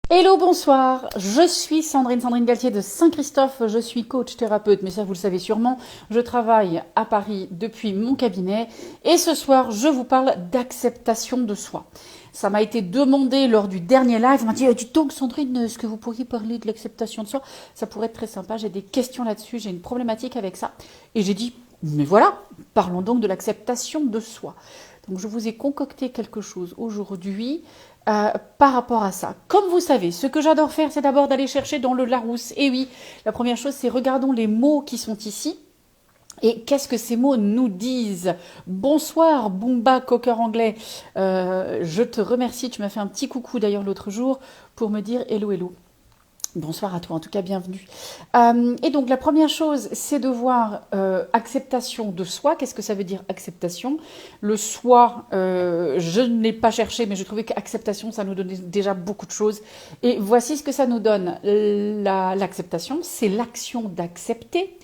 Hello, bonsoir, je suis Sandrine Galtier de Saint-Christophe, je suis coach thérapeute, mais ça vous le savez sûrement, je travaille à Paris depuis mon cabinet et ce soir je vous parle d'acceptation de soi. Ça m'a été demandé lors du dernier live, on m'a dit dis donc Sandrine, est-ce que vous pourriez parler de l'acceptation de soi? Ça pourrait être très sympa, j'ai des questions là-dessus, j'ai une problématique avec ça. Et j'ai dit, mais voilà, parlons donc de l'acceptation de soi. Donc je vous ai concocté quelque chose aujourd'hui par rapport à ça. Comme vous savez, ce que j'adore faire, c'est d'abord d'aller chercher dans le Larousse. Et oui, la première chose, c'est regardons les mots qui sont ici. Et qu'est-ce que ces mots nous disent? Bonsoir, Boomba, coqueur anglais. Je te remercie, tu m'as fait un petit coucou d'ailleurs l'autre jour pour me dire hello, hello. Bonsoir à toi, en tout cas bienvenue. Et donc la première chose, c'est de voir acceptation de soi. Qu'est-ce que ça veut dire acceptation? Le soi, je ne l'ai pas cherché, mais je trouvais qu'acceptation, ça nous donnait déjà beaucoup de choses. Et voici ce que ça nous donne. L'acceptation, c'est l'action d'accepter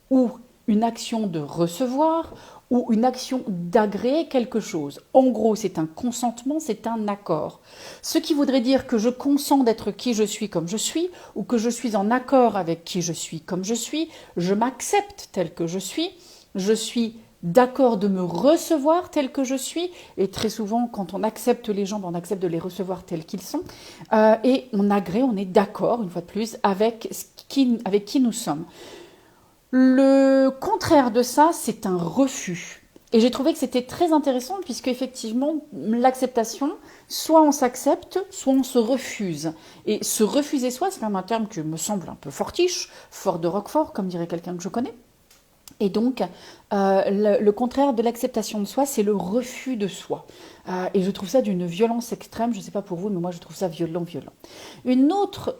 ou une action de recevoir ou une action d'agréer quelque chose. En gros, c'est un consentement, c'est un accord. Ce qui voudrait dire que je consens d'être qui je suis comme je suis, ou que je suis en accord avec qui je suis comme je m'accepte tel que je suis d'accord de me recevoir tel que je suis, et très souvent, quand on accepte les gens, on accepte de les recevoir tels qu'ils sont, et on agrée, on est d'accord, une fois de plus, avec qui nous sommes. Le contraire de ça, c'est un refus. Et j'ai trouvé que c'était très intéressant puisque effectivement, l'acceptation, soit on s'accepte, soit on se refuse. Et se refuser soi, c'est quand même un terme qui me semble un peu fortiche, fort de Roquefort, comme dirait quelqu'un que je connais. Et donc, le contraire de l'acceptation de soi, c'est le refus de soi. Et je trouve ça d'une violence extrême, je ne sais pas pour vous, mais moi je trouve ça violent. Une autre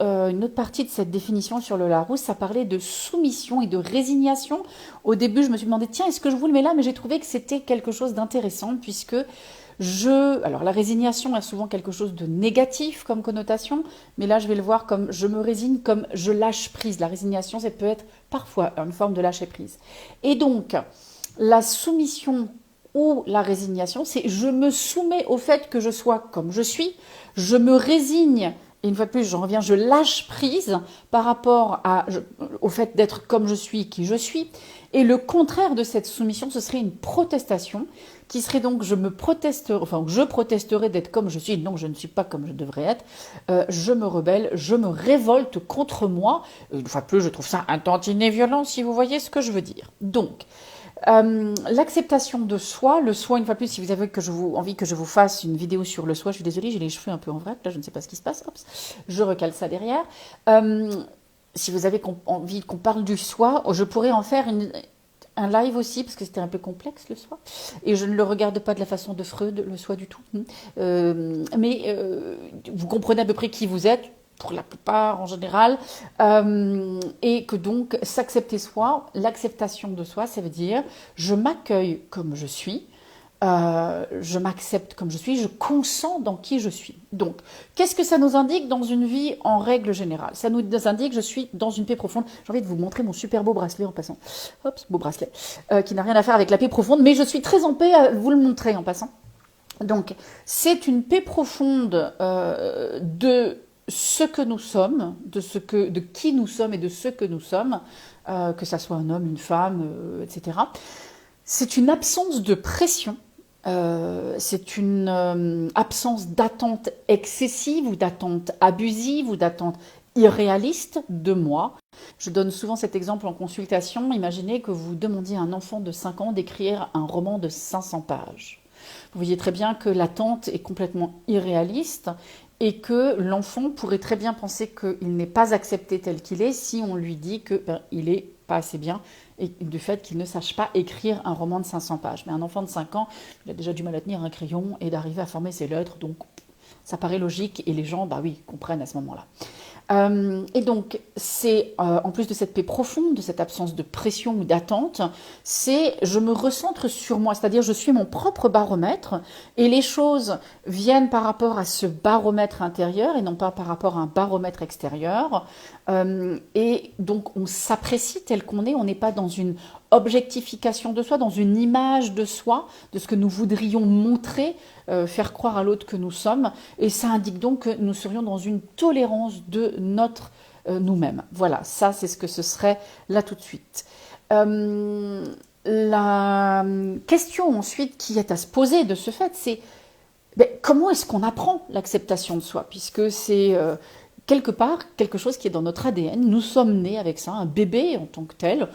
partie de cette définition sur le Larousse, ça parlait de soumission et de résignation. Au début, je me suis demandé, tiens, est-ce que je vous le mets là? Mais j'ai trouvé que c'était quelque chose d'intéressant, puisque alors la résignation a souvent quelque chose de négatif comme connotation, mais là je vais le voir comme je me résigne, comme je lâche prise. La résignation, ça peut être parfois une forme de lâcher prise. Et donc, la soumission ou la résignation, c'est je me soumets au fait que je sois comme je suis, je me résigne. Et une fois de plus, j'en reviens, je lâche prise par rapport au fait d'être comme je suis, qui je suis. Et le contraire de cette soumission, ce serait une protestation, qui serait donc je protesterai d'être comme je suis, non, je ne suis pas comme je devrais être, je me rebelle, je me révolte contre moi. Une fois de plus, je trouve ça un tantinet violent, si vous voyez ce que je veux dire. Donc, l'acceptation de soi, le soi, une fois de plus, si vous avez envie que je vous fasse une vidéo sur le soi, je suis désolée, j'ai les cheveux un peu en vrac, là je ne sais pas ce qui se passe, hop, je recale ça derrière. Si vous avez envie qu'on parle du soi, je pourrais en faire un live aussi, parce que c'était un peu complexe le soi, et je ne le regarde pas de la façon de Freud, le soi du tout. Mais vous comprenez à peu près qui vous êtes, pour la plupart en général, et que donc s'accepter soi, l'acceptation de soi, ça veut dire je m'accueille comme je m'accepte comme je suis, je consens dans qui je suis. Donc, qu'est-ce que ça nous indique dans une vie en règle générale? Ça nous indique que je suis dans une paix profonde. J'ai envie de vous montrer mon super beau bracelet en passant. Hop, beau bracelet, qui n'a rien à faire avec la paix profonde, mais je suis très en paix à vous le montrer en passant. Donc, c'est une paix profonde de ce que nous sommes, de qui nous sommes et de ce que nous sommes, que ça soit un homme, une femme, etc. C'est une absence de pression, c'est une absence d'attente excessive ou d'attente abusive ou d'attente irréaliste de moi. Je donne souvent cet exemple en consultation. Imaginez que vous demandiez à un enfant de 5 ans d'écrire un roman de 500 pages. Vous voyez très bien que l'attente est complètement irréaliste et que l'enfant pourrait très bien penser qu'il n'est pas accepté tel qu'il est si on lui dit qu'il n'est pas assez bien et du fait qu'il ne sache pas écrire un roman de 500 pages. Mais un enfant de 5 ans, il a déjà du mal à tenir un crayon et d'arriver à former ses lettres, donc ça paraît logique et les gens, comprennent à ce moment-là. Et donc, c'est en plus de cette paix profonde, de cette absence de pression ou d'attente, c'est je me recentre sur moi, c'est-à-dire je suis mon propre baromètre et les choses viennent par rapport à ce baromètre intérieur et non pas par rapport à un baromètre extérieur. Et donc, on s'apprécie tel qu'on est, on n'est pas dans une objectification de soi, dans une image de soi, de ce que nous voudrions montrer, faire croire à l'autre que nous sommes. Et ça indique donc que nous serions dans une tolérance de notre nous-mêmes. Voilà, ça c'est ce que ce serait là tout de suite. La question ensuite qui est à se poser de ce fait, c'est comment est-ce qu'on apprend l'acceptation de soi, puisque c'est quelque part quelque chose qui est dans notre ADN. Nous sommes nés avec ça, un bébé en tant que tel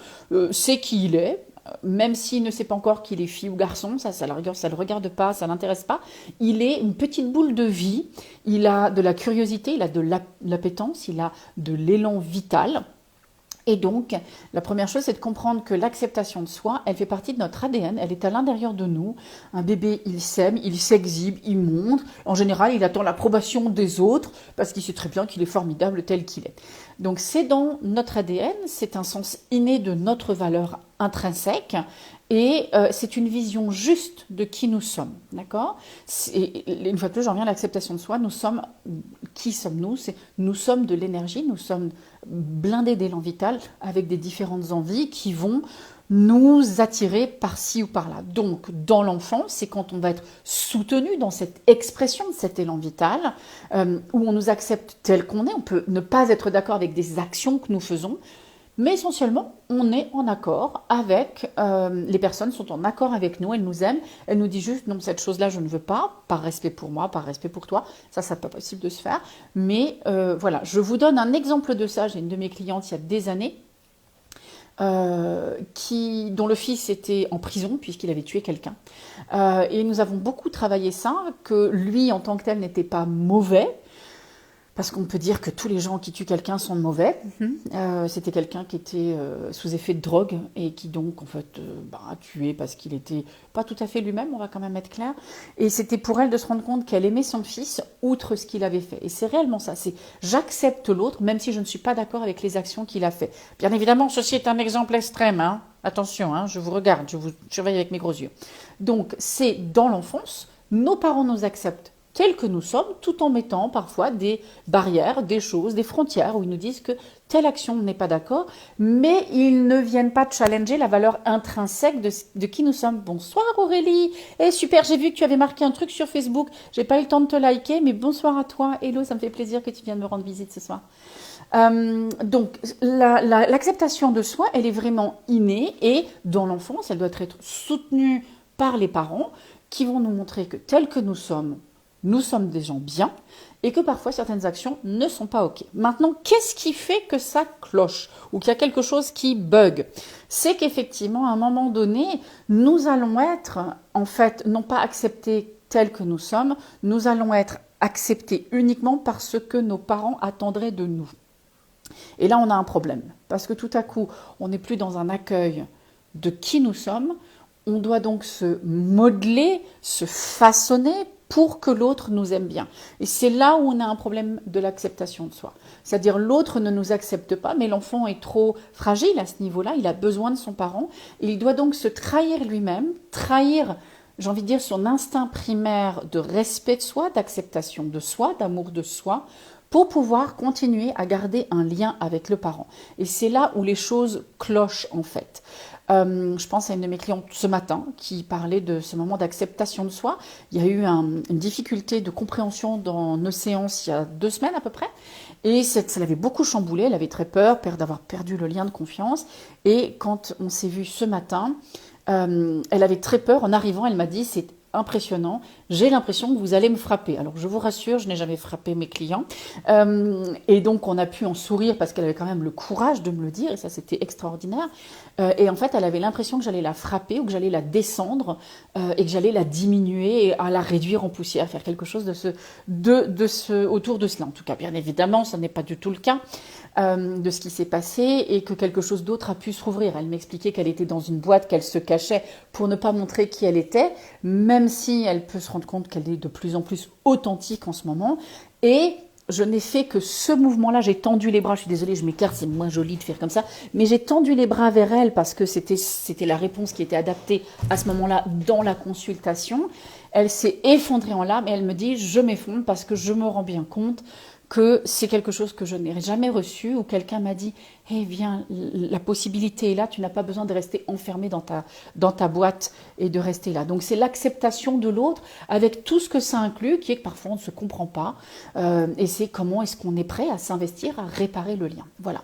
sait qui il est, même s'il ne sait pas encore qu'il est fille ou garçon, ça le regarde pas, ça l'intéresse pas. Il est une petite boule de vie, il a de la curiosité, il a de l'appétence, il a de l'élan vital. Et donc, la première chose, c'est de comprendre que l'acceptation de soi, elle fait partie de notre ADN, elle est à l'intérieur de nous. Un bébé, il s'aime, il s'exhibe, il montre. En général, il attend l'approbation des autres parce qu'il sait très bien qu'il est formidable tel qu'il est. Donc, c'est dans notre ADN, c'est un sens inné de notre valeur intrinsèque et c'est une vision juste de qui nous sommes, d'accord ? Une fois de plus, j'en reviens à l'acceptation de soi. Qui sommes-nous ? Nous sommes de l'énergie, nous sommes blindés d'élan vital avec des différentes envies qui vont nous attirer par-ci ou par-là. Donc, dans l'enfance, c'est quand on va être soutenu dans cette expression de cet élan vital, où on nous accepte tel qu'on est. On peut ne pas être d'accord avec des actions que nous faisons, mais essentiellement, on est en accord avec, les personnes sont en accord avec nous, elles nous aiment, elles nous disent juste, non, cette chose-là, je ne veux pas, par respect pour moi, par respect pour toi, ça n'est pas possible de se faire. Mais voilà, je vous donne un exemple de ça. J'ai une de mes clientes il y a des années, dont le fils était en prison puisqu'il avait tué quelqu'un. Et nous avons beaucoup travaillé ça, que lui, en tant que tel, n'était pas mauvais, parce qu'on peut dire que tous les gens qui tuent quelqu'un sont mauvais. C'était quelqu'un qui était sous effet de drogue et qui donc en fait a tué parce qu'il était pas tout à fait lui-même, on va quand même être clair. Et c'était pour elle de se rendre compte qu'elle aimait son fils outre ce qu'il avait fait. Et c'est réellement ça, c'est j'accepte l'autre même si je ne suis pas d'accord avec les actions qu'il a fait. Bien évidemment, ceci est un exemple extrême, hein. Attention, hein, je vous regarde, je vous surveille avec mes gros yeux. Donc c'est dans l'enfance, nos parents nous acceptent tels que nous sommes, tout en mettant parfois des barrières, des choses, des frontières, où ils nous disent que telle action n'est pas d'accord, mais ils ne viennent pas challenger la valeur intrinsèque de qui nous sommes. Bonsoir Aurélie, super, j'ai vu que tu avais marqué un truc sur Facebook, j'ai pas eu le temps de te liker, mais bonsoir à toi, hello, ça me fait plaisir que tu viennes me rendre visite ce soir. Donc, l'acceptation de soi, elle est vraiment innée, et dans l'enfance, elle doit être soutenue par les parents, qui vont nous montrer que tel que nous sommes des gens bien et que parfois certaines actions ne sont pas OK. Maintenant, qu'est-ce qui fait que ça cloche ou qu'il y a quelque chose qui bug ? C'est qu'effectivement, à un moment donné, nous allons être, en fait, non pas acceptés tels que nous sommes, nous allons être acceptés uniquement par ce que nos parents attendraient de nous. Et là, on a un problème, parce que tout à coup, on n'est plus dans un accueil de qui nous sommes, on doit donc se modeler, se façonner pour que l'autre nous aime bien. Et c'est là où on a un problème de l'acceptation de soi. C'est-à-dire l'autre ne nous accepte pas, mais l'enfant est trop fragile à ce niveau-là, il a besoin de son parent, et il doit donc se trahir lui-même, trahir, j'ai envie de dire, son instinct primaire de respect de soi, d'acceptation de soi, d'amour de soi, pour pouvoir continuer à garder un lien avec le parent. Et c'est là où les choses clochent en fait. Je pense à une de mes clientes ce matin qui parlait de ce moment d'acceptation de soi. Il y a eu une difficulté de compréhension dans nos séances il y a 2 semaines à peu près. Et ça l'avait beaucoup chamboulée, elle avait très peur d'avoir perdu le lien de confiance. Et quand on s'est vu ce matin, elle avait très peur. En arrivant, elle m'a dit, c'est impressionnant, j'ai l'impression que vous allez me frapper. Alors je vous rassure, je n'ai jamais frappé mes clients. Et donc on a pu en sourire parce qu'elle avait quand même le courage de me le dire, et ça c'était extraordinaire. Et en fait elle avait l'impression que j'allais la frapper ou que j'allais la descendre et que j'allais la diminuer et à la réduire en poussière, faire quelque chose autour de cela. En tout cas, bien évidemment, ça n'est pas du tout le cas de ce qui s'est passé et que quelque chose d'autre a pu se rouvrir. Elle m'expliquait qu'elle était dans une boîte, qu'elle se cachait pour ne pas montrer qui elle était, même si elle peut se rendre compte qu'elle est de plus en plus authentique en ce moment. Et je n'ai fait que ce mouvement-là, j'ai tendu les bras, je suis désolée, je m'écarte, c'est moins joli de faire comme ça, mais j'ai tendu les bras vers elle parce que c'était la réponse qui était adaptée à ce moment-là dans la consultation. Elle s'est effondrée en larmes et elle me dit « je m'effondre parce que je me rends bien compte que c'est quelque chose que je n'ai jamais reçu, ou quelqu'un m'a dit « Eh viens, la possibilité est là, tu n'as pas besoin de rester enfermé dans ta boîte et de rester là. » Donc c'est l'acceptation de l'autre avec tout ce que ça inclut, qui est que parfois on ne se comprend pas, et c'est comment est-ce qu'on est prêt à s'investir, à réparer le lien. Voilà.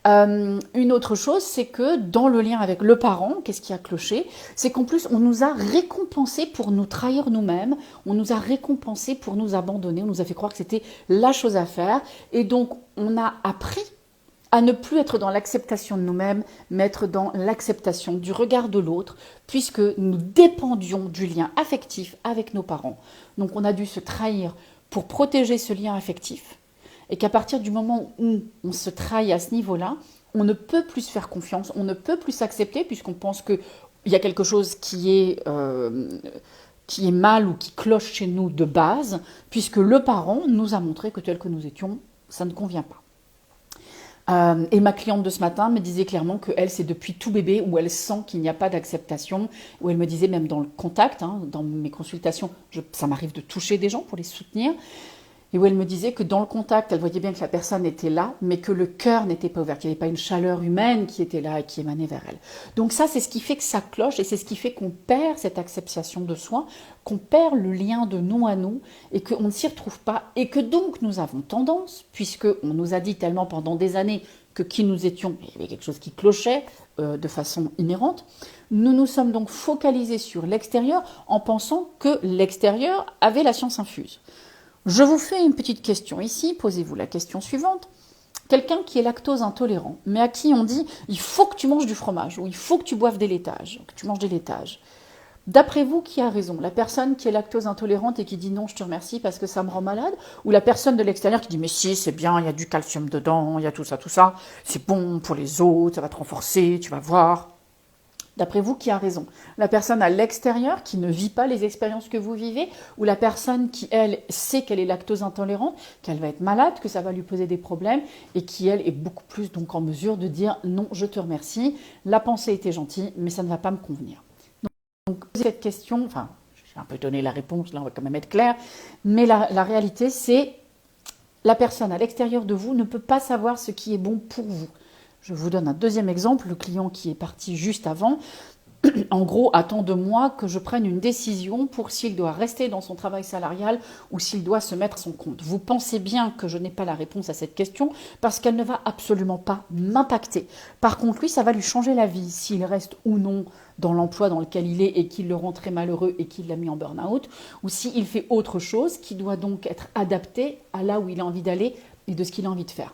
Une autre chose, c'est que dans le lien avec le parent, qu'est-ce qui a cloché? C'est qu'en plus, on nous a récompensé pour nous trahir nous-mêmes, on nous a récompensé pour nous abandonner, on nous a fait croire que c'était la chose à faire, et donc on a appris à ne plus être dans l'acceptation de nous-mêmes, mais être dans l'acceptation du regard de l'autre, puisque nous dépendions du lien affectif avec nos parents. Donc on a dû se trahir pour protéger ce lien affectif. Et qu'à partir du moment où on se trahit à ce niveau-là, on ne peut plus se faire confiance, on ne peut plus s'accepter puisqu'on pense qu'il y a quelque chose qui est mal ou qui cloche chez nous de base, puisque le parent nous a montré que tel que nous étions, ça ne convient pas. Et ma cliente de ce matin me disait clairement qu'elle, c'est depuis tout bébé où elle sent qu'il n'y a pas d'acceptation, où elle me disait même dans le contact, dans mes consultations, ça m'arrive de toucher des gens pour les soutenir, et où elle me disait que dans le contact, elle voyait bien que la personne était là, mais que le cœur n'était pas ouvert, qu'il n'y avait pas une chaleur humaine qui était là et qui émanait vers elle. Donc ça, c'est ce qui fait que ça cloche, et c'est ce qui fait qu'on perd cette acceptation de soi, qu'on perd le lien de nous à nous, et qu'on ne s'y retrouve pas, et que donc nous avons tendance, puisqu'on nous a dit tellement pendant des années que qui nous étions, il y avait quelque chose qui clochait de façon inhérente, nous nous sommes donc focalisés sur l'extérieur en pensant que l'extérieur avait la science infuse. Je vous fais une petite question ici, posez-vous la question suivante. Quelqu'un qui est lactose intolérant, mais à qui on dit « il faut que tu manges du fromage » ou « il faut que tu boives des laitages », que tu manges des laitages. D'après vous, qui a raison? La personne qui est lactose intolérante et qui dit « non, je te remercie parce que ça me rend malade » ou la personne de l'extérieur qui dit « mais si, c'est bien, il y a du calcium dedans, il y a tout ça, c'est bon pour les os, ça va te renforcer, tu vas voir ». D'après vous, qui a raison? La personne à l'extérieur qui ne vit pas les expériences que vous vivez, ou la personne qui, elle, sait qu'elle est lactose intolérante, qu'elle va être malade, que ça va lui poser des problèmes, et qui, elle, est beaucoup plus donc en mesure de dire « non, je te remercie, la pensée était gentille, mais ça ne va pas me convenir ». Donc, cette question, enfin, j'ai un peu donné la réponse, là on va quand même être clair, mais la réalité c'est la personne à l'extérieur de vous ne peut pas savoir ce qui est bon pour vous. Je vous donne un deuxième exemple, le client qui est parti juste avant, en gros, attend de moi que je prenne une décision pour s'il doit rester dans son travail salarial ou s'il doit se mettre à son compte. Vous pensez bien que je n'ai pas la réponse à cette question parce qu'elle ne va absolument pas m'impacter. Par contre, lui, ça va lui changer la vie s'il reste ou non dans l'emploi dans lequel il est et qu'il le rend très malheureux et qu'il l'a mis en burn-out, ou s'il fait autre chose qui doit donc être adapté à là où il a envie d'aller et de ce qu'il a envie de faire.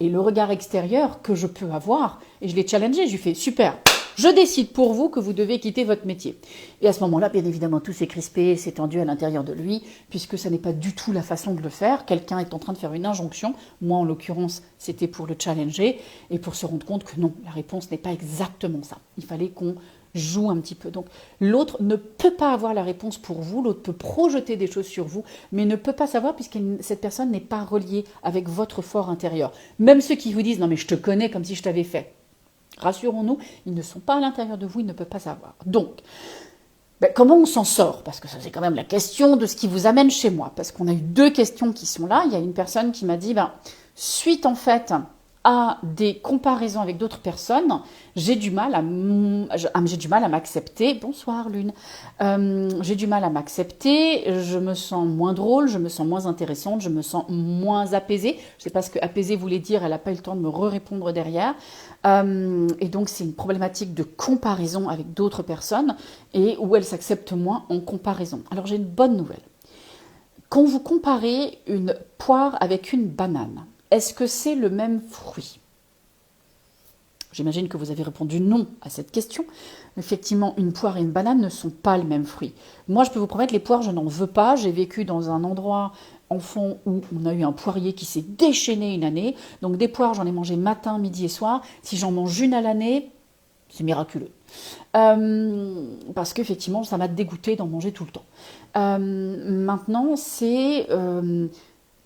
Et le regard extérieur que je peux avoir, et je l'ai challengé, je lui fais « super ». Je décide pour vous que vous devez quitter votre métier. Et à ce moment-là, bien évidemment, tout s'est crispé, s'est tendu à l'intérieur de lui, puisque ça n'est pas du tout la façon de le faire. Quelqu'un est en train de faire une injonction. Moi, en l'occurrence, c'était pour le challenger et pour se rendre compte que non, la réponse n'est pas exactement ça. Il fallait qu'on joue un petit peu. Donc, l'autre ne peut pas avoir la réponse pour vous, l'autre peut projeter des choses sur vous, mais ne peut pas savoir puisque cette personne n'est pas reliée avec votre fort intérieur. Même ceux qui vous disent « non mais je te connais comme si je t'avais fait ». Rassurons-nous, ils ne sont pas à l'intérieur de vous, ils ne peuvent pas savoir. Donc, comment on s'en sort? Parce que ça, c'est quand même la question de ce qui vous amène chez moi. Parce qu'on a eu deux questions qui sont là. Il y a une personne qui m'a dit, suite en fait à des comparaisons avec d'autres personnes, j'ai du mal à m'accepter. Bonsoir Lune. J'ai du mal à m'accepter, je me sens moins drôle, je me sens moins intéressante, je me sens moins apaisée. Je ne sais pas ce que apaisée voulait dire, elle n'a pas eu le temps de me répondre derrière. Et donc c'est une problématique de comparaison avec d'autres personnes et où elle s'accepte moins en comparaison. Alors j'ai une bonne nouvelle. Quand vous comparez une poire avec une banane, est-ce que c'est le même fruit? J'imagine que vous avez répondu non à cette question. Effectivement, une poire et une banane ne sont pas le même fruit. Moi, je peux vous promettre, les poires, je n'en veux pas. J'ai vécu dans un endroit enfant où on a eu un poirier qui s'est déchaîné une année. Donc des poires, j'en ai mangé matin, midi et soir. Si j'en mange une à l'année, c'est miraculeux. Parce qu'effectivement, ça m'a dégoûté d'en manger tout le temps. Maintenant, c'est...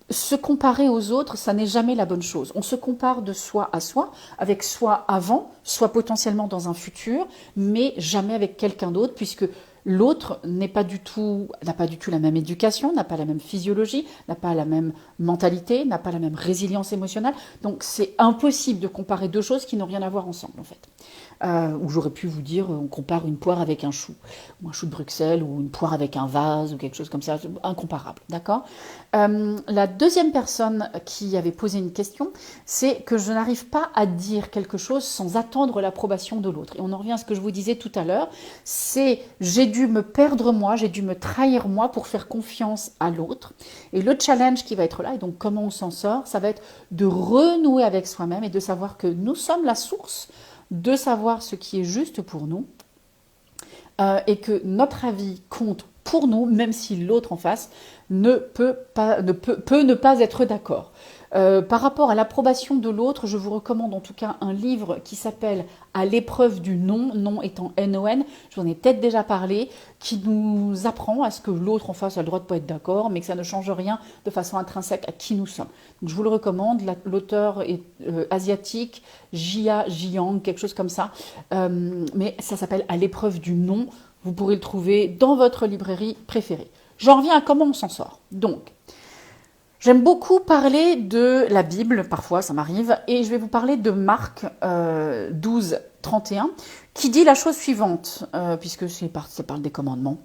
se comparer aux autres, ça n'est jamais la bonne chose. On se compare de soi à soi, avec soi avant, soit potentiellement dans un futur, mais jamais avec quelqu'un d'autre, puisque L'autre n'a pas du tout la même éducation, n'a pas la même physiologie, n'a pas la même mentalité, n'a pas la même résilience émotionnelle. Donc c'est impossible de comparer deux choses qui n'ont rien à voir ensemble en fait. Ou j'aurais pu vous dire, on compare une poire avec un chou, ou un chou de Bruxelles, ou une poire avec un vase, ou quelque chose comme ça, incomparable, d'accord. La deuxième personne qui avait posé une question, c'est que je n'arrive pas à dire quelque chose sans attendre l'approbation de l'autre. Et on en revient à ce que je vous disais tout à l'heure, c'est j'ai dû me perdre moi, j'ai dû me trahir moi pour faire confiance à l'autre. Et le challenge qui va être là, et donc comment on s'en sort, ça va être de renouer avec soi-même et de savoir que nous sommes la source de savoir ce qui est juste pour nous et que notre avis compte pour nous, même si l'autre en face peut ne pas être d'accord. Par rapport à l'approbation de l'autre, je vous recommande en tout cas un livre qui s'appelle À l'épreuve du non, non étant N-O-N, je vous en ai peut-être déjà parlé, qui nous apprend à ce que l'autre en face a le droit de ne pas être d'accord, mais que ça ne change rien de façon intrinsèque à qui nous sommes. Donc je vous le recommande, l'auteur est asiatique, Jia Jiang, quelque chose comme ça, mais ça s'appelle À l'épreuve du non, vous pourrez le trouver dans votre librairie préférée. J'en reviens à comment on s'en sort. Donc, j'aime beaucoup parler de la Bible, parfois ça m'arrive, et je vais vous parler de Marc 12, 31, qui dit la chose suivante, puisque ça parle des commandements.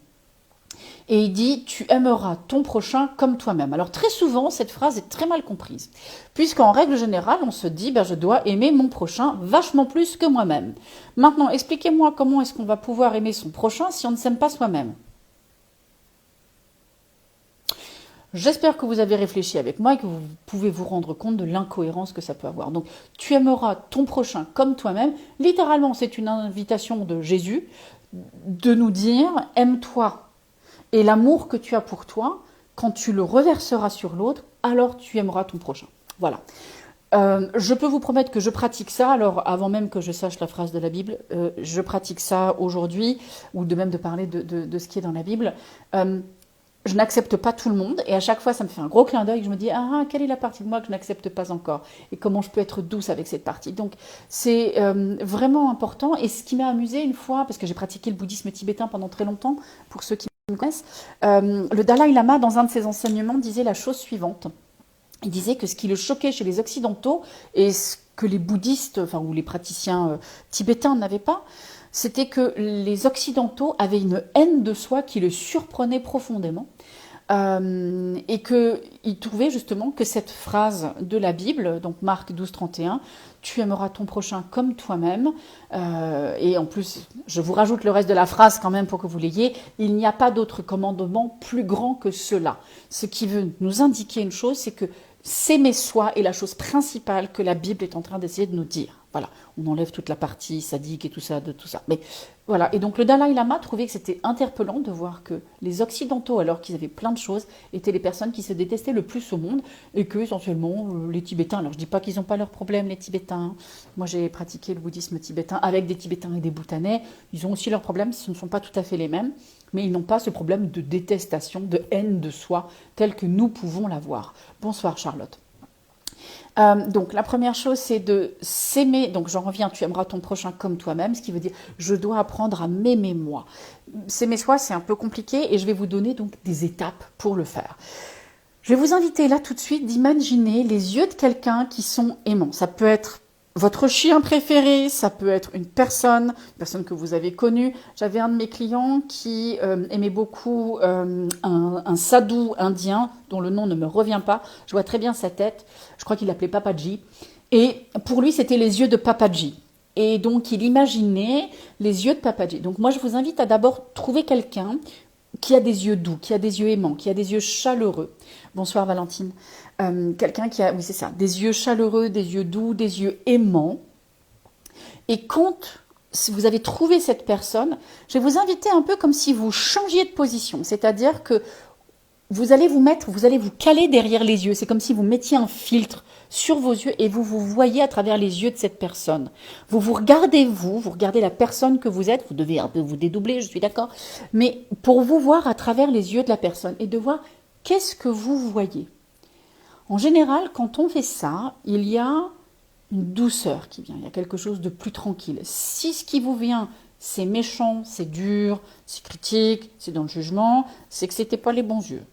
Et il dit « Tu aimeras ton prochain comme toi-même ». Alors très souvent, cette phrase est très mal comprise, puisqu'en règle générale, on se dit « Je dois aimer mon prochain vachement plus que moi-même ». Maintenant, expliquez-moi comment est-ce qu'on va pouvoir aimer son prochain si on ne s'aime pas soi-même. J'espère que vous avez réfléchi avec moi et que vous pouvez vous rendre compte de l'incohérence que ça peut avoir. Donc, tu aimeras ton prochain comme toi-même. Littéralement, c'est une invitation de Jésus de nous dire « Aime-toi ». Et l'amour que tu as pour toi, quand tu le reverseras sur l'autre, alors tu aimeras ton prochain. Voilà. Je peux vous promettre que je pratique ça. Alors, avant même que je sache la phrase de la Bible, je pratique ça aujourd'hui, ou de même de parler de ce qui est dans la Bible. Je n'accepte pas tout le monde et à chaque fois ça me fait un gros clin d'œil. Je me dis quelle est la partie de moi que je n'accepte pas encore et comment je peux être douce avec cette partie. Donc c'est vraiment important. Et ce qui m'a amusé une fois, parce que j'ai pratiqué le bouddhisme tibétain pendant très longtemps, pour ceux qui me connaissent, le Dalai Lama dans un de ses enseignements disait la chose suivante. Il disait que ce qui le choquait chez les occidentaux et ce que les bouddhistes, ou les praticiens tibétains n'avaient pas, c'était que les occidentaux avaient une haine de soi qui le surprenait profondément et qu'ils trouvaient justement que cette phrase de la Bible, donc Marc 12, 31, « Tu aimeras ton prochain comme toi-même » et en plus, je vous rajoute le reste de la phrase quand même pour que vous l'ayez, « Il n'y a pas d'autre commandement plus grand que cela ». Ce qui veut nous indiquer une chose, c'est que s'aimer soi est la chose principale que la Bible est en train d'essayer de nous dire. Voilà, on enlève toute la partie sadique et tout ça, de tout ça. Mais voilà, et donc le Dalai Lama trouvait que c'était interpellant de voir que les Occidentaux, alors qu'ils avaient plein de choses, étaient les personnes qui se détestaient le plus au monde, et que essentiellement les Tibétains, alors je dis pas qu'ils n'ont pas leurs problèmes, les Tibétains, moi j'ai pratiqué le bouddhisme tibétain avec des Tibétains et des Bhoutanais, ils ont aussi leurs problèmes, ce ne sont pas tout à fait les mêmes, mais ils n'ont pas ce problème de détestation, de haine de soi, tel que nous pouvons l'avoir. Bonsoir Charlotte. Donc la première chose c'est de s'aimer, donc j'en reviens, tu aimeras ton prochain comme toi-même, ce qui veut dire je dois apprendre à m'aimer moi. S'aimer soi c'est un peu compliqué et je vais vous donner donc des étapes pour le faire. Je vais vous inviter là tout de suite d'imaginer les yeux de quelqu'un qui sont aimants. Ça peut être votre chien préféré, ça peut être une personne que vous avez connue. J'avais un de mes clients qui aimait beaucoup un sadhu indien, dont le nom ne me revient pas. Je vois très bien sa tête. Je crois qu'il l'appelait Papaji. Et pour lui, c'était les yeux de Papaji. Et donc, il imaginait les yeux de Papaji. Donc, moi, je vous invite à d'abord trouver quelqu'un qui a des yeux doux, qui a des yeux aimants, qui a des yeux chaleureux. Bonsoir Valentine. Quelqu'un qui a, oui c'est ça, des yeux chaleureux, des yeux doux, des yeux aimants. Et quand si vous avez trouvé cette personne, je vais vous inviter un peu comme si vous changiez de position. C'est-à-dire que vous allez vous caler derrière les yeux. C'est comme si vous mettiez un filtre sur vos yeux et vous vous voyez à travers les yeux de cette personne. Vous regardez la personne que vous êtes. Vous devez un peu vous dédoubler, je suis d'accord. Mais pour vous voir à travers les yeux de la personne et de voir qu'est-ce que vous voyez. En général, quand on fait ça, il y a une douceur qui vient. Il y a quelque chose de plus tranquille. Si ce qui vous vient, c'est méchant, c'est dur, c'est critique, c'est dans le jugement, c'est que c'était pas les bons yeux.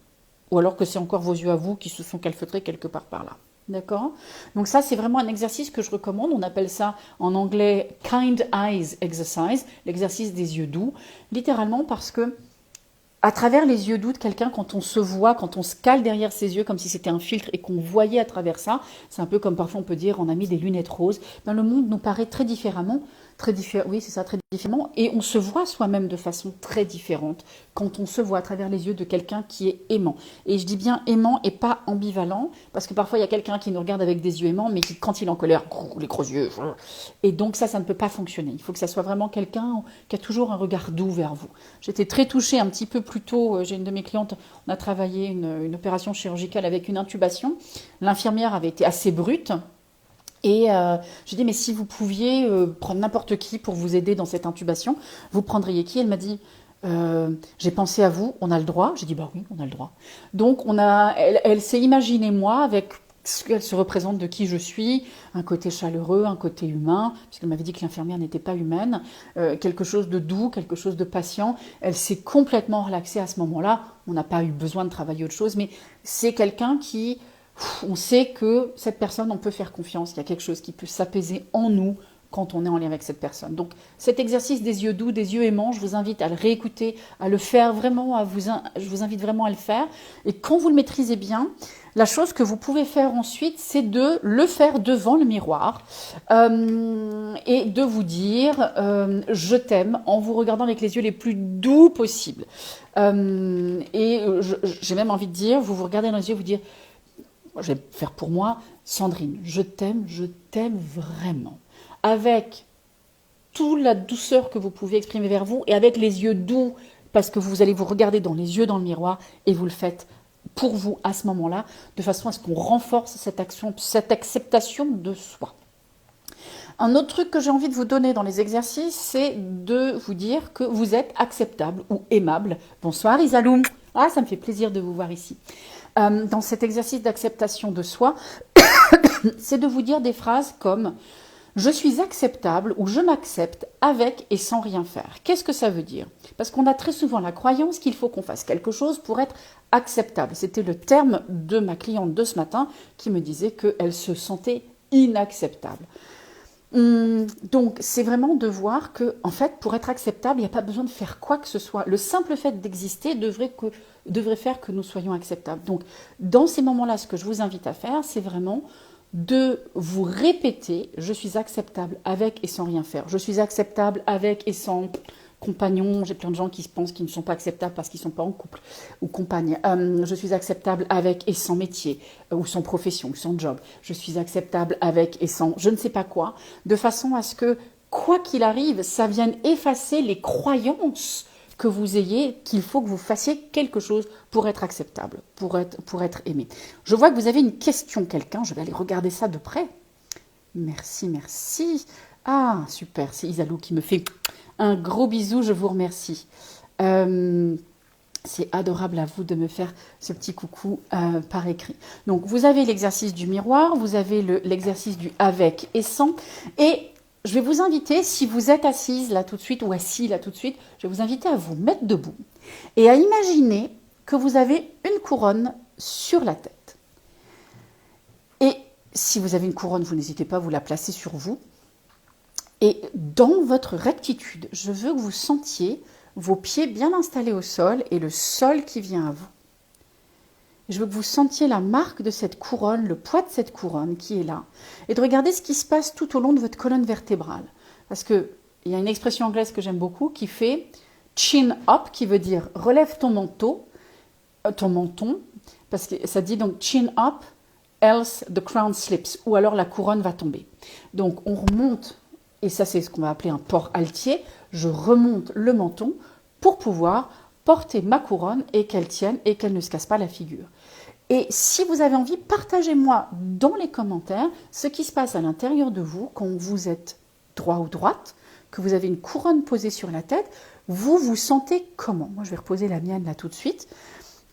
Ou alors que c'est encore vos yeux à vous qui se sont calfeutrés quelque part par là. D'accord? Donc ça, c'est vraiment un exercice que je recommande. On appelle ça en anglais Kind Eyes Exercise, l'exercice des yeux doux, littéralement parce que à travers les yeux doux de quelqu'un, quand on se voit, quand on se cale derrière ses yeux comme si c'était un filtre et qu'on voyait à travers ça, c'est un peu comme parfois on peut dire on a mis des lunettes roses, ben le monde nous paraît très différemment, oui c'est ça, très différemment, et on se voit soi-même de façon très différente quand on se voit à travers les yeux de quelqu'un qui est aimant. Et je dis bien aimant et pas ambivalent, parce que parfois il y a quelqu'un qui nous regarde avec des yeux aimants, mais qui quand il est en colère, les gros yeux, et donc ça ne peut pas fonctionner. Il faut que ça soit vraiment quelqu'un qui a toujours un regard doux vers vous. J'étais très touchée un petit peu plus tôt, j'ai une de mes clientes, on a travaillé une opération chirurgicale avec une intubation. L'infirmière avait été assez brute. Et je lui ai dit, mais si vous pouviez prendre n'importe qui pour vous aider dans cette intubation, vous prendriez qui? Elle m'a dit, j'ai pensé à vous, on a le droit. J'ai dit, bah oui, on a le droit. Donc elle s'est imaginée moi avec ce qu'elle se représente de qui je suis, un côté chaleureux, un côté humain, puisqu'elle m'avait dit que l'infirmière n'était pas humaine, quelque chose de doux, quelque chose de patient. Elle s'est complètement relaxée à ce moment-là. On n'a pas eu besoin de travailler autre chose, mais c'est quelqu'un qui, on sait que cette personne, on peut faire confiance, il y a quelque chose qui peut s'apaiser en nous quand on est en lien avec cette personne. Donc cet exercice des yeux doux, des yeux aimants, je vous invite à le réécouter, à le faire vraiment, je vous invite vraiment à le faire. Et quand vous le maîtrisez bien, la chose que vous pouvez faire ensuite, c'est de le faire devant le miroir et de vous dire je t'aime en vous regardant avec les yeux les plus doux possibles. J'ai même envie de dire, vous vous regardez dans les yeux, vous dire, je vais faire pour moi, Sandrine, je t'aime vraiment. Avec toute la douceur que vous pouvez exprimer vers vous et avec les yeux doux, parce que vous allez vous regarder dans les yeux dans le miroir et vous le faites pour vous à ce moment-là, de façon à ce qu'on renforce cette action, cette acceptation de soi. Un autre truc que j'ai envie de vous donner dans les exercices, c'est de vous dire que vous êtes acceptable ou aimable. Bonsoir Isalou, ça me fait plaisir de vous voir ici. Dans cet exercice d'acceptation de soi, c'est de vous dire des phrases comme « je suis acceptable » ou « je m'accepte avec et sans rien faire ». Qu'est-ce que ça veut dire? Parce qu'on a très souvent la croyance qu'il faut qu'on fasse quelque chose pour être acceptable. C'était le terme de ma cliente de ce matin qui me disait qu'elle se sentait inacceptable. Donc c'est vraiment de voir que en fait pour être acceptable il n'y a pas besoin de faire quoi que ce soit, le simple fait d'exister devrait faire que nous soyons acceptables. Donc dans ces moments-là, ce que je vous invite à faire, c'est vraiment de vous répéter je suis acceptable avec et sans rien faire, je suis acceptable avec et sans compagnon. J'ai plein de gens qui se pensent qu'ils ne sont pas acceptables parce qu'ils ne sont pas en couple ou compagne. Je suis acceptable avec et sans métier, ou sans profession, ou sans job. Je suis acceptable avec et sans je ne sais pas quoi, de façon à ce que, quoi qu'il arrive, ça vienne effacer les croyances que vous ayez, qu'il faut que vous fassiez quelque chose pour être acceptable, pour être aimé. Je vois que vous avez une question, quelqu'un, je vais aller regarder ça de près. Merci, merci. Ah, super, c'est Isalou qui me fait un gros bisou, je vous remercie. C'est adorable à vous de me faire ce petit coucou par écrit. Donc, vous avez l'exercice du miroir, vous avez l'exercice du avec et sans. Et je vais vous inviter, si vous êtes assise là tout de suite ou assis là tout de suite, je vais vous inviter à vous mettre debout et à imaginer que vous avez une couronne sur la tête. Et si vous avez une couronne, vous n'hésitez pas à vous la placer sur vous. Et dans votre rectitude, je veux que vous sentiez vos pieds bien installés au sol et le sol qui vient à vous. Je veux que vous sentiez la marque de cette couronne, le poids de cette couronne qui est là, et de regarder ce qui se passe tout au long de votre colonne vertébrale. Parce qu'il y a une expression anglaise que j'aime beaucoup qui fait « chin up », qui veut dire « relève ton menton », parce que ça dit donc « chin up, else the crown slips », ou alors la couronne va tomber. Donc on remonte. Et ça, c'est ce qu'on va appeler un port altier. Je remonte le menton pour pouvoir porter ma couronne et qu'elle tienne et qu'elle ne se casse pas la figure. Et si vous avez envie, partagez-moi dans les commentaires ce qui se passe à l'intérieur de vous quand vous êtes droit ou droite, que vous avez une couronne posée sur la tête. Vous vous sentez comment? Moi, je vais reposer la mienne là tout de suite.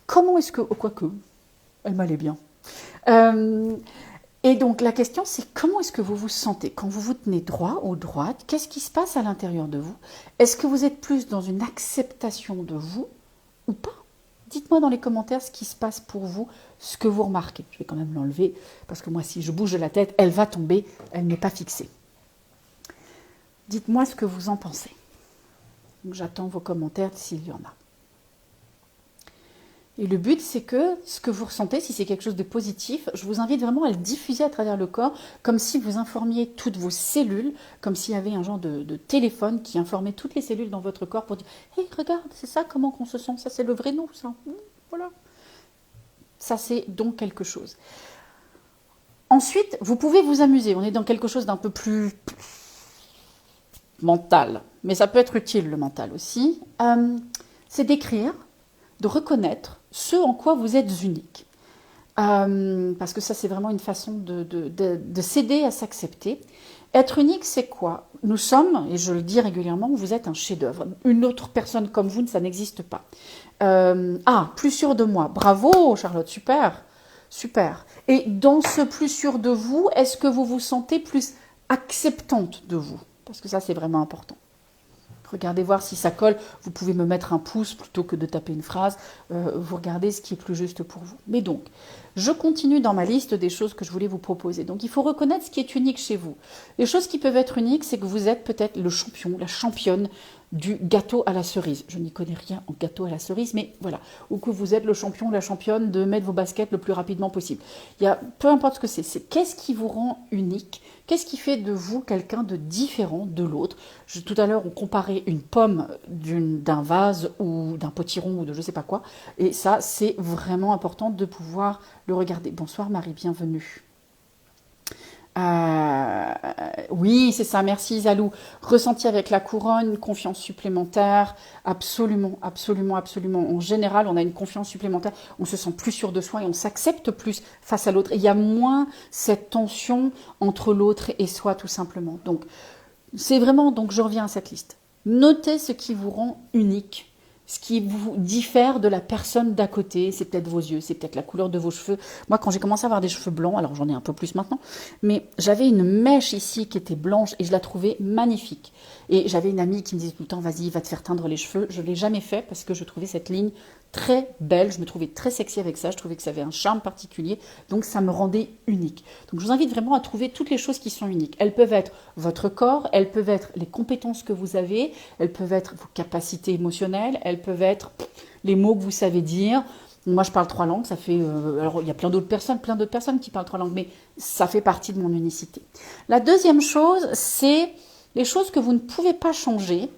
Comment est-ce que... quoique, elle m'allait bien. Et donc la question, c'est comment est-ce que vous vous sentez quand vous vous tenez droit ou droite? Qu'est-ce qui se passe à l'intérieur de vous? Est-ce que vous êtes plus dans une acceptation de vous ou pas? Dites-moi dans les commentaires ce qui se passe pour vous, ce que vous remarquez. Je vais quand même l'enlever, parce que moi, si je bouge la tête, elle va tomber, elle n'est pas fixée. Dites-moi ce que vous en pensez. J'attends vos commentaires s'il y en a. Et le but, c'est que ce que vous ressentez, si c'est quelque chose de positif, je vous invite vraiment à le diffuser à travers le corps, comme si vous informiez toutes vos cellules, comme s'il y avait un genre de téléphone qui informait toutes les cellules dans votre corps pour dire « Hey, regarde, c'est ça, comment qu'on se sent, ça c'est le vrai nous, ça. Voilà. » Ça, c'est donc quelque chose. Ensuite, vous pouvez vous amuser. On est dans quelque chose d'un peu plus mental, mais ça peut être utile, le mental aussi. C'est d'écrire, de reconnaître ce en quoi vous êtes unique. Parce que ça, c'est vraiment une façon de s'aider à s'accepter. Être unique, c'est quoi? Nous sommes, et je le dis régulièrement, vous êtes un chef-d'œuvre. Une autre personne comme vous, ça n'existe pas. Plus sûr de moi. Bravo, Charlotte, super, super. Et dans ce plus sûr de vous, est-ce que vous vous sentez plus acceptante de vous? Parce que ça, c'est vraiment important. Regardez voir si ça colle. Vous pouvez me mettre un pouce plutôt que de taper une phrase. Vous regardez ce qui est plus juste pour vous. Mais donc, je continue dans ma liste des choses que je voulais vous proposer. Donc, il faut reconnaître ce qui est unique chez vous. Les choses qui peuvent être uniques, c'est que vous êtes peut-être le champion, la championne du gâteau à la cerise. Je n'y connais rien en gâteau à la cerise, mais voilà. Ou que vous êtes le champion, la championne de mettre vos baskets le plus rapidement possible. Peu importe ce que c'est qu'est-ce qui vous rend unique? Qu'est-ce qui fait de vous quelqu'un de différent de l'autre? Tout à l'heure, on comparait une pomme d'un vase ou d'un potiron ou de je ne sais pas quoi. Et ça, c'est vraiment important de pouvoir le regarder. Bonsoir Marie, bienvenue. Oui, c'est ça, merci Zalou. Ressenti avec la couronne, confiance supplémentaire, absolument, absolument, absolument. En général, on a une confiance supplémentaire, on se sent plus sûr de soi et on s'accepte plus face à l'autre. Il y a moins cette tension entre l'autre et soi, tout simplement. Donc, c'est vraiment, donc je reviens à cette liste. Notez ce qui vous rend unique. Ce qui vous diffère de la personne d'à côté, c'est peut-être vos yeux, c'est peut-être la couleur de vos cheveux. Moi, quand j'ai commencé à avoir des cheveux blancs, alors j'en ai un peu plus maintenant, mais j'avais une mèche ici qui était blanche et je la trouvais magnifique. Et j'avais une amie qui me disait tout le temps, vas-y, va te faire teindre les cheveux. Je ne l'ai jamais fait parce que je trouvais cette ligne très belle, je me trouvais très sexy avec ça, je trouvais que ça avait un charme particulier, donc ça me rendait unique. Donc je vous invite vraiment à trouver toutes les choses qui sont uniques. Elles peuvent être votre corps, elles peuvent être les compétences que vous avez, elles peuvent être vos capacités émotionnelles, elles peuvent être les mots que vous savez dire. Moi, je parle 3 langues, ça fait... alors, il y a plein d'autres personnes qui parlent 3 langues, mais ça fait partie de mon unicité. La deuxième chose, c'est les choses que vous ne pouvez pas changer.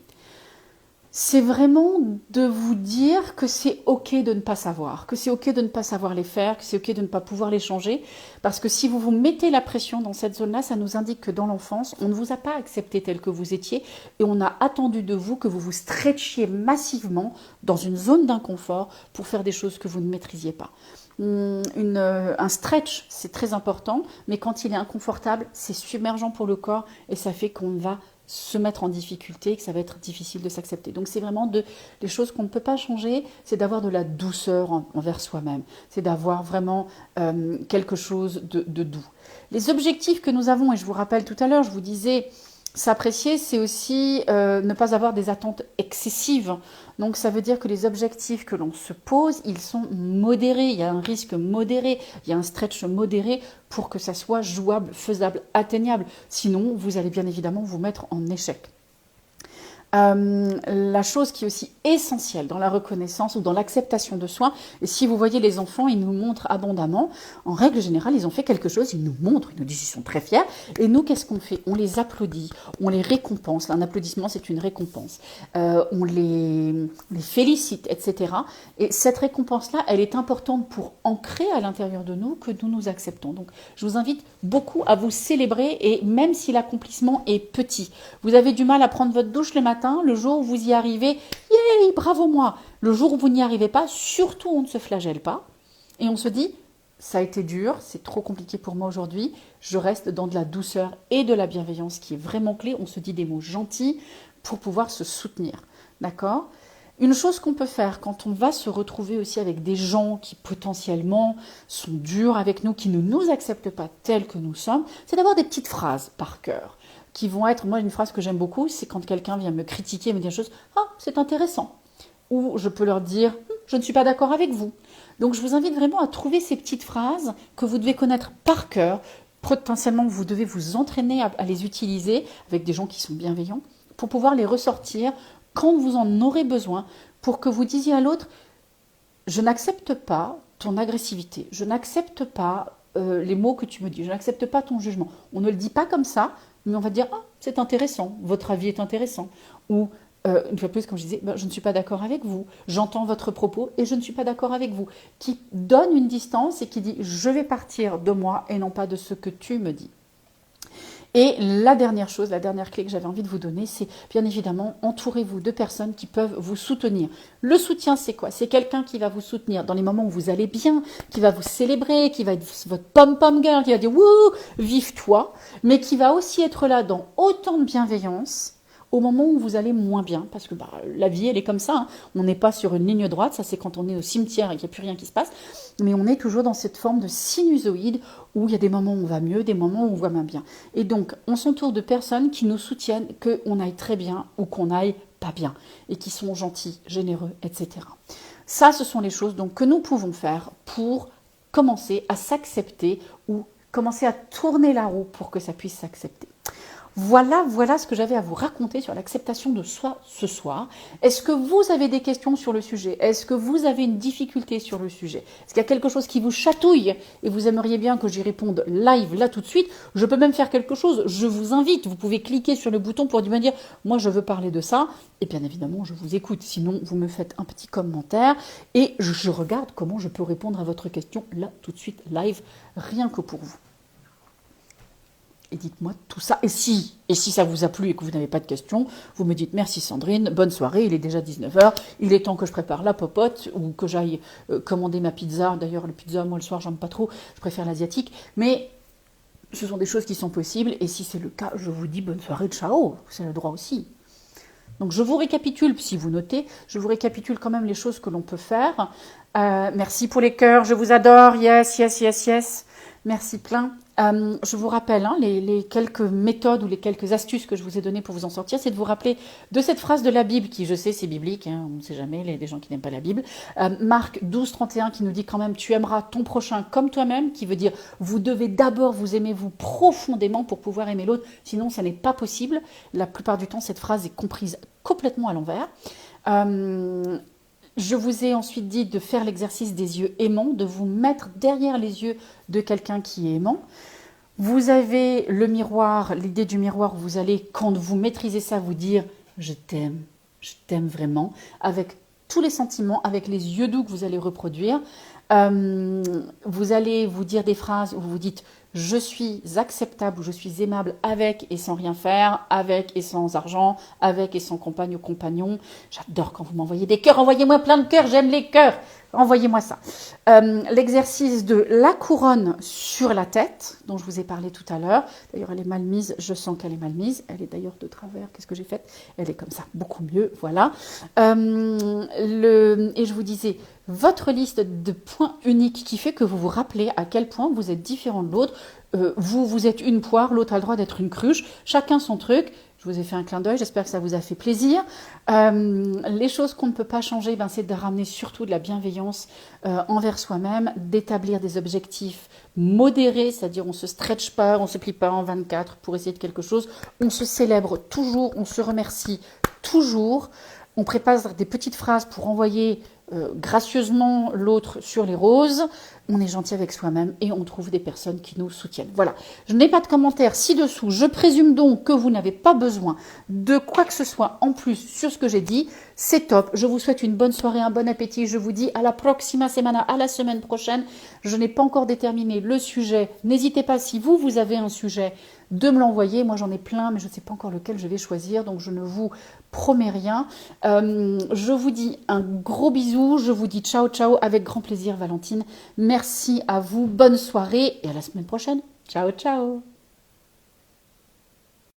C'est vraiment de vous dire que c'est ok de ne pas savoir, que c'est ok de ne pas savoir les faire, que c'est ok de ne pas pouvoir les changer. Parce que si vous vous mettez la pression dans cette zone-là, ça nous indique que dans l'enfance, on ne vous a pas accepté tel que vous étiez et on a attendu de vous que vous vous stretchiez massivement dans une zone d'inconfort pour faire des choses que vous ne maîtrisiez pas. Un stretch, c'est très important, mais quand il est inconfortable, c'est submergent pour le corps et ça fait qu'on va se mettre en difficulté, que ça va être difficile de s'accepter. Donc c'est vraiment des choses qu'on ne peut pas changer, c'est d'avoir de la douceur envers soi-même, c'est d'avoir vraiment quelque chose de doux. Les objectifs que nous avons, et je vous rappelle tout à l'heure, je vous disais, s'apprécier, c'est aussi ne pas avoir des attentes excessives. Donc ça veut dire que les objectifs que l'on se pose, ils sont modérés, il y a un risque modéré, il y a un stretch modéré pour que ça soit jouable, faisable, atteignable. Sinon, vous allez bien évidemment vous mettre en échec. La chose qui est aussi essentielle dans la reconnaissance ou dans l'acceptation de soi, et si vous voyez les enfants, ils nous montrent abondamment, en règle générale, ils ont fait quelque chose, ils nous montrent, ils nous disent qu'ils sont très fiers, et nous, qu'est-ce qu'on fait? On les applaudit, on les récompense, un applaudissement, c'est une récompense, on les félicite, etc. Et cette récompense-là, elle est importante pour ancrer à l'intérieur de nous que nous nous acceptons. Donc, je vous invite beaucoup à vous célébrer, et même si l'accomplissement est petit, vous avez du mal à prendre votre douche le matin, le jour où vous y arrivez, yay, bravo moi. Le jour où vous n'y arrivez pas, surtout on ne se flagelle pas et on se dit, ça a été dur, c'est trop compliqué pour moi aujourd'hui, je reste dans de la douceur et de la bienveillance qui est vraiment clé. On se dit des mots gentils pour pouvoir se soutenir, d'accord? Une chose qu'on peut faire quand on va se retrouver aussi avec des gens qui potentiellement sont durs avec nous, qui ne nous acceptent pas tels que nous sommes, c'est d'avoir des petites phrases par cœur qui vont être, moi une phrase que j'aime beaucoup, c'est quand quelqu'un vient me critiquer, me dire des choses, ah c'est intéressant, ou je peux leur dire, je ne suis pas d'accord avec vous. Donc je vous invite vraiment à trouver ces petites phrases que vous devez connaître par cœur, potentiellement vous devez vous entraîner à les utiliser avec des gens qui sont bienveillants, pour pouvoir les ressortir quand vous en aurez besoin, pour que vous disiez à l'autre, je n'accepte pas ton agressivité, je n'accepte pas les mots que tu me dis, je n'accepte pas ton jugement. On ne le dit pas comme ça, mais on va dire, ah, c'est intéressant, votre avis est intéressant. Ou, une fois plus, comme je disais, je ne suis pas d'accord avec vous, j'entends votre propos et je ne suis pas d'accord avec vous. Qui donne une distance et qui dit, je vais partir de moi et non pas de ce que tu me dis. Et la dernière chose, la dernière clé que j'avais envie de vous donner, c'est bien évidemment, entourez-vous de personnes qui peuvent vous soutenir. Le soutien, c'est quoi? C'est quelqu'un qui va vous soutenir dans les moments où vous allez bien, qui va vous célébrer, qui va être votre pom-pom girl, qui va dire « Wouh, vive toi !» mais qui va aussi être là dans autant de bienveillance au moment où vous allez moins bien, parce que la vie, elle est comme ça, hein. On n'est pas sur une ligne droite, ça c'est quand on est au cimetière et qu'il n'y a plus rien qui se passe, mais on est toujours dans cette forme de sinusoïde où il y a des moments où on va mieux, des moments où on va moins bien. Et donc, on s'entoure de personnes qui nous soutiennent, qu'on aille très bien ou qu'on aille pas bien, et qui sont gentils, généreux, etc. Ça, ce sont les choses donc, que nous pouvons faire pour commencer à s'accepter ou commencer à tourner la roue pour que ça puisse s'accepter. Voilà ce que j'avais à vous raconter sur l'acceptation de soi ce soir. Est-ce que vous avez des questions sur le sujet? Est-ce que vous avez une difficulté sur le sujet? Est-ce qu'il y a quelque chose qui vous chatouille et vous aimeriez bien que j'y réponde live là tout de suite? Je peux même faire quelque chose. Je vous invite. Vous pouvez cliquer sur le bouton pour me dire « Moi, je veux parler de ça ». Et bien évidemment, je vous écoute. Sinon, vous me faites un petit commentaire et je regarde comment je peux répondre à votre question là tout de suite live, rien que pour vous. Et dites-moi tout ça. Et si ça vous a plu et que vous n'avez pas de questions, vous me dites merci Sandrine, bonne soirée, il est déjà 19h, il est temps que je prépare la popote ou que j'aille commander ma pizza. D'ailleurs, la pizza, moi le soir, j'aime pas trop, je préfère l'asiatique. Mais ce sont des choses qui sont possibles et si c'est le cas, je vous dis bonne soirée, ciao, c'est le droit aussi. Donc je vous récapitule, si vous notez, je vous récapitule quand même les choses que l'on peut faire. Merci pour les cœurs, je vous adore, yes, yes, yes, yes. Merci plein. Je vous rappelle les quelques méthodes ou les quelques astuces que je vous ai données pour vous en sortir, c'est de vous rappeler de cette phrase de la Bible qui, je sais, c'est biblique, on ne sait jamais, il y a des gens qui n'aiment pas la Bible. Marc 12, 31 qui nous dit quand même « Tu aimeras ton prochain comme toi-même », qui veut dire « Vous devez d'abord vous aimer vous profondément pour pouvoir aimer l'autre, sinon ça n'est pas possible ». La plupart du temps, cette phrase est comprise complètement à l'envers. Je vous ai ensuite dit de faire l'exercice des yeux aimants, de vous mettre derrière les yeux de quelqu'un qui est aimant. Vous avez le miroir, l'idée du miroir où vous allez, quand vous maîtrisez ça, vous dire « je t'aime vraiment », avec tous les sentiments, avec les yeux doux que vous allez reproduire. Vous allez vous dire des phrases où vous vous dites « je suis acceptable » ou « je suis aimable avec et sans rien faire, avec et sans argent, avec et sans compagne ou compagnon ». J'adore quand vous m'envoyez des cœurs, envoyez-moi plein de cœurs, j'aime les cœurs, envoyez-moi ça. L'exercice de la couronne sur la tête, dont je vous ai parlé tout à l'heure. D'ailleurs, elle est mal mise, je sens qu'elle est mal mise. Elle est d'ailleurs de travers, qu'est-ce que j'ai fait? Elle est comme ça, beaucoup mieux, voilà. Et je vous disais, votre liste de points uniques qui fait que vous vous rappelez à quel point vous êtes différent de l'autre. Vous êtes une poire, l'autre a le droit d'être une cruche, chacun son truc. Je vous ai fait un clin d'œil, j'espère que ça vous a fait plaisir. Les choses qu'on ne peut pas changer, c'est de ramener surtout de la bienveillance envers soi-même, d'établir des objectifs modérés, c'est-à-dire on ne se stretch pas, on ne se plie pas en 24 pour essayer de quelque chose. On se célèbre toujours, on se remercie toujours. On prépare des petites phrases pour envoyer gracieusement l'autre sur les roses. On est gentil avec soi-même et on trouve des personnes qui nous soutiennent. Voilà, je n'ai pas de commentaires ci-dessous. Je présume donc que vous n'avez pas besoin de quoi que ce soit en plus sur ce que j'ai dit. C'est top. Je vous souhaite une bonne soirée, un bon appétit. Je vous dis à la proxima semana, à la semaine prochaine. Je n'ai pas encore déterminé le sujet. N'hésitez pas, si vous avez un sujet, de me l'envoyer. Moi, j'en ai plein, mais je ne sais pas encore lequel je vais choisir, donc je ne vous promets rien. Je vous dis un gros bisou. Je vous dis ciao, ciao, avec grand plaisir, Valentine. Merci à vous. Bonne soirée et à la semaine prochaine. Ciao, ciao.